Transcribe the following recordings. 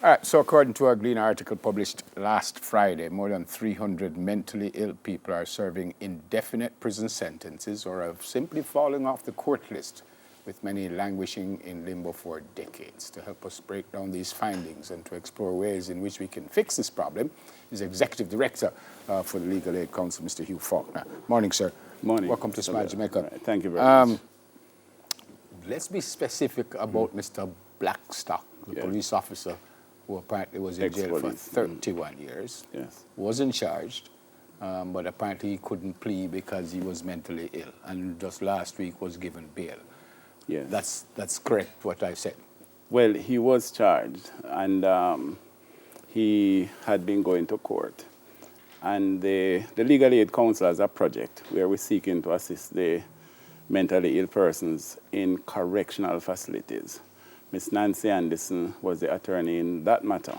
All right, so according to a Gleaner article published last Friday, more than 300 mentally ill people are serving indefinite prison sentences or have simply fallen off the court list, with many languishing in limbo for decades. To help us break down these findings and to explore ways in which we can fix this problem is Executive Director for the Legal Aid Council, Mr. Hugh Faulkner. Morning, sir. Morning. Welcome to Smile Jamaica. Right, thank you very much. Let's be specific about Mr. Blackstock, the police officer who apparently was in jail for 31 years, wasn't charged, but apparently he couldn't plea because he was mentally ill, and just last week was given bail. Yes. That's correct, what I said. Well, he was charged, and he had been going to court. And the Legal Aid Council has a project where we're seeking to assist the mentally ill persons in correctional facilities. Ms. Nancy Anderson was the attorney in that matter,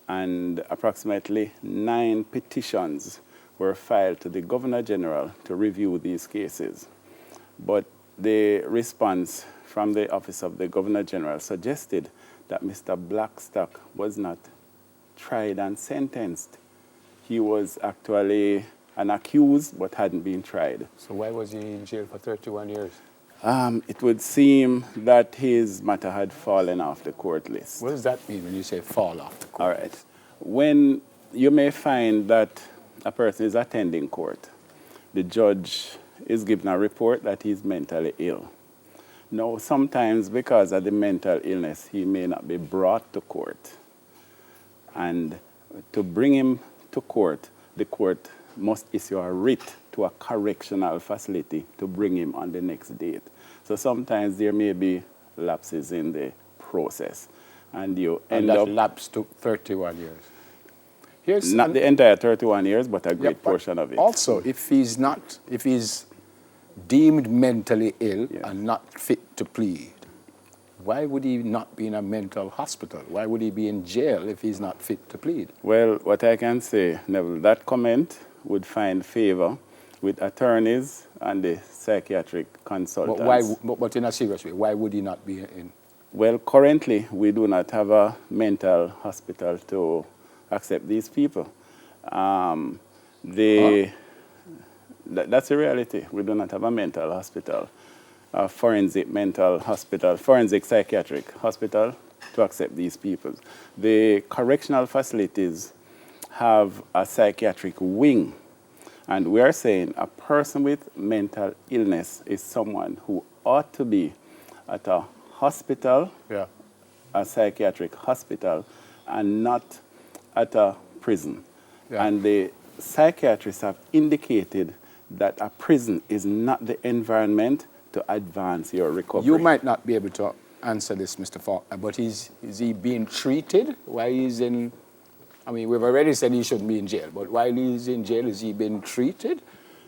and approximately 9 petitions were filed to the Governor General to review these cases. But the response from the Office of the Governor General suggested that Mr. Blackstock was not tried and sentenced. He was actually an accused but hadn't been tried. So why was he in jail for 31 years? It would seem that his matter had fallen off the court list. What does that mean when you say fall off the court? All right. When you may find that a person is attending court, the judge is given a report that he's mentally ill. Now, sometimes because of the mental illness, he may not be brought to court. And to bring him to court, the court must issue a writ to a correctional facility to bring him on the next date. So sometimes there may be lapses in the process. And you end up... that lapse took 31 years. Here's not the entire 31 years, but a great portion of it. Also, if he's deemed mentally ill and not fit to plead, why would he not be in a mental hospital? Why would he be in jail if he's not fit to plead? Well, what I can say, Neville, that comment would find favor with attorneys and the psychiatric consultants. But in a serious way, why would he not be in? Well, currently, we do not have a mental hospital to accept these people. That's a reality. We do not have a mental hospital, a forensic mental hospital, forensic psychiatric hospital to accept these people. The correctional facilities have a psychiatric wing. And we are saying a person with mental illness is someone who ought to be at a hospital, a psychiatric hospital, and not at a prison. And the psychiatrists have indicated that a prison is not the environment to advance your recovery. You might not be able to answer this, Mr. Faulkner, but is he being treated while he's in... I mean, we've already said he shouldn't be in jail, but while he's in jail, is he being treated?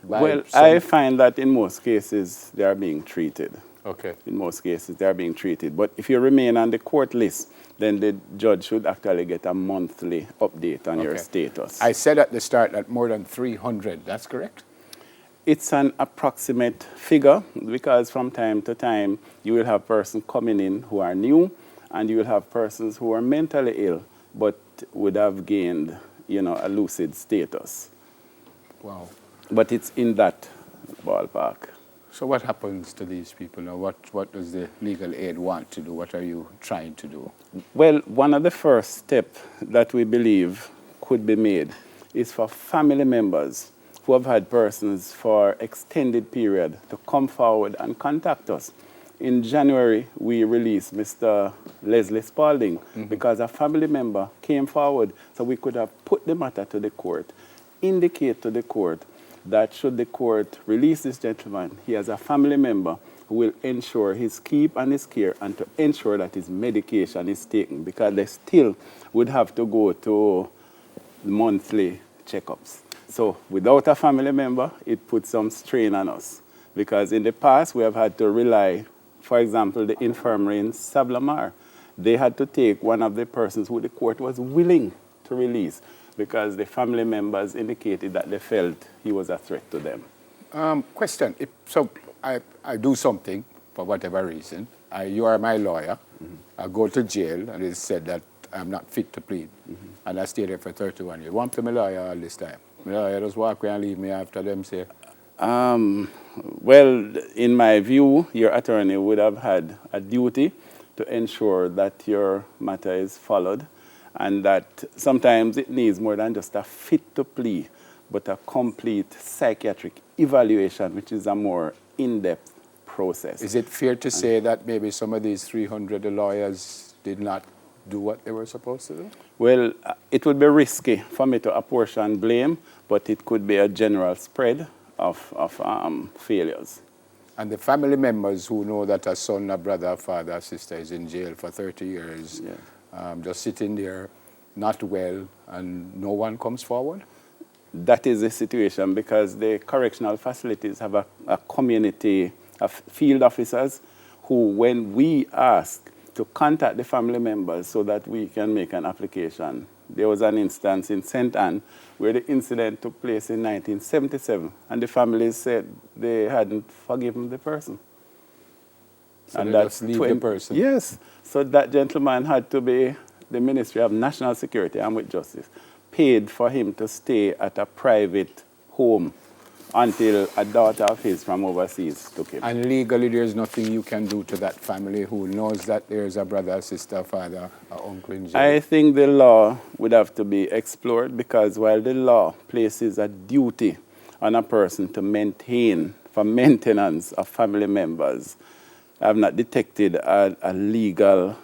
Well, I find that in most cases, they are being treated. Okay. In most cases, they are being treated. But if you remain on the court list, then the judge should actually get a monthly update on your status. I said at the start that more than 300, that's correct? It's an approximate figure because from time to time, you will have persons coming in who are new, and you will have persons who are mentally ill, but would have gained, a lucid status. Wow. But it's in that ballpark. So what happens to these people now? What does the legal aid want to do? What are you trying to do? Well, one of the first steps that we believe could be made is for family members who have had persons for extended period to come forward and contact us. In January, we released Mr. Leslie Spalding because a family member came forward so we could have put the matter to the court, indicate to the court that should the court release this gentleman, he has a family member who will ensure his keep and his care and to ensure that his medication is taken because they still would have to go to monthly checkups. So without a family member, it puts some strain on us because in the past we have had to rely, for example, the infirmary in Sablamar. They had to take one of the persons who the court was willing to release because the family members indicated that they felt he was a threat to them. Question. So I do something for whatever reason. You are my lawyer. I go to jail and it is said that I'm not fit to plead. And I stayed there for 31 years. Want to my lawyer all this time. My lawyer just walk away and leave me after them say, Well, in my view, your attorney would have had a duty to ensure that your matter is followed and that sometimes it needs more than just a fit to plea, but a complete psychiatric evaluation, which is a more in-depth process. is it fair to say that maybe some of these 300 lawyers did not do what they were supposed to do? Well, it would be risky for me to apportion blame, but it could be a general spread of failures. And the family members who know that a son, a brother, a father, a sister is in jail for 30 years, just sitting there, not well, and no one comes forward? That is the situation because the correctional facilities have a community of field officers who, when we ask to contact the family members so that we can make an application. There was an instance in St. Anne where the incident took place in 1977, and the families said they hadn't forgiven the person. So and they just leave the person? Yes. So that gentleman had to be, the Ministry of National Security and with Justice, paid for him to stay at a private home until a daughter of his from overseas took him. And legally, there's nothing you can do to that family who knows that there's a brother, sister, father, or uncle in jail? I think the law would have to be explored because while the law places a duty on a person to maintain, for maintenance of family members, I have not detected a legal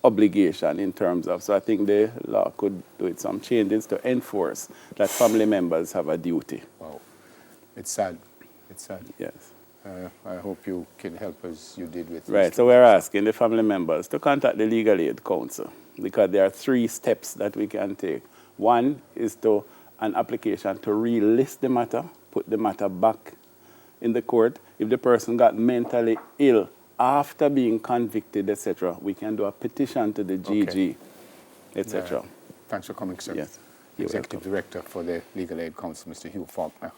obligation in terms of, so I think the law could do it some changes to enforce that family members have a duty. Wow. It's sad. It's sad. Yes. I hope you can help as you did with... Right, so we're asking the family members to contact the Legal Aid Council because there are 3 steps that we can take. One is to an application to relist the matter, put the matter back in the court. If the person got mentally ill after being convicted, etc., we can do a petition to the GG, etc. Thanks for coming, sir. Yes. Executive Director for the Legal Aid Council, Mr. Hugh Faulkner.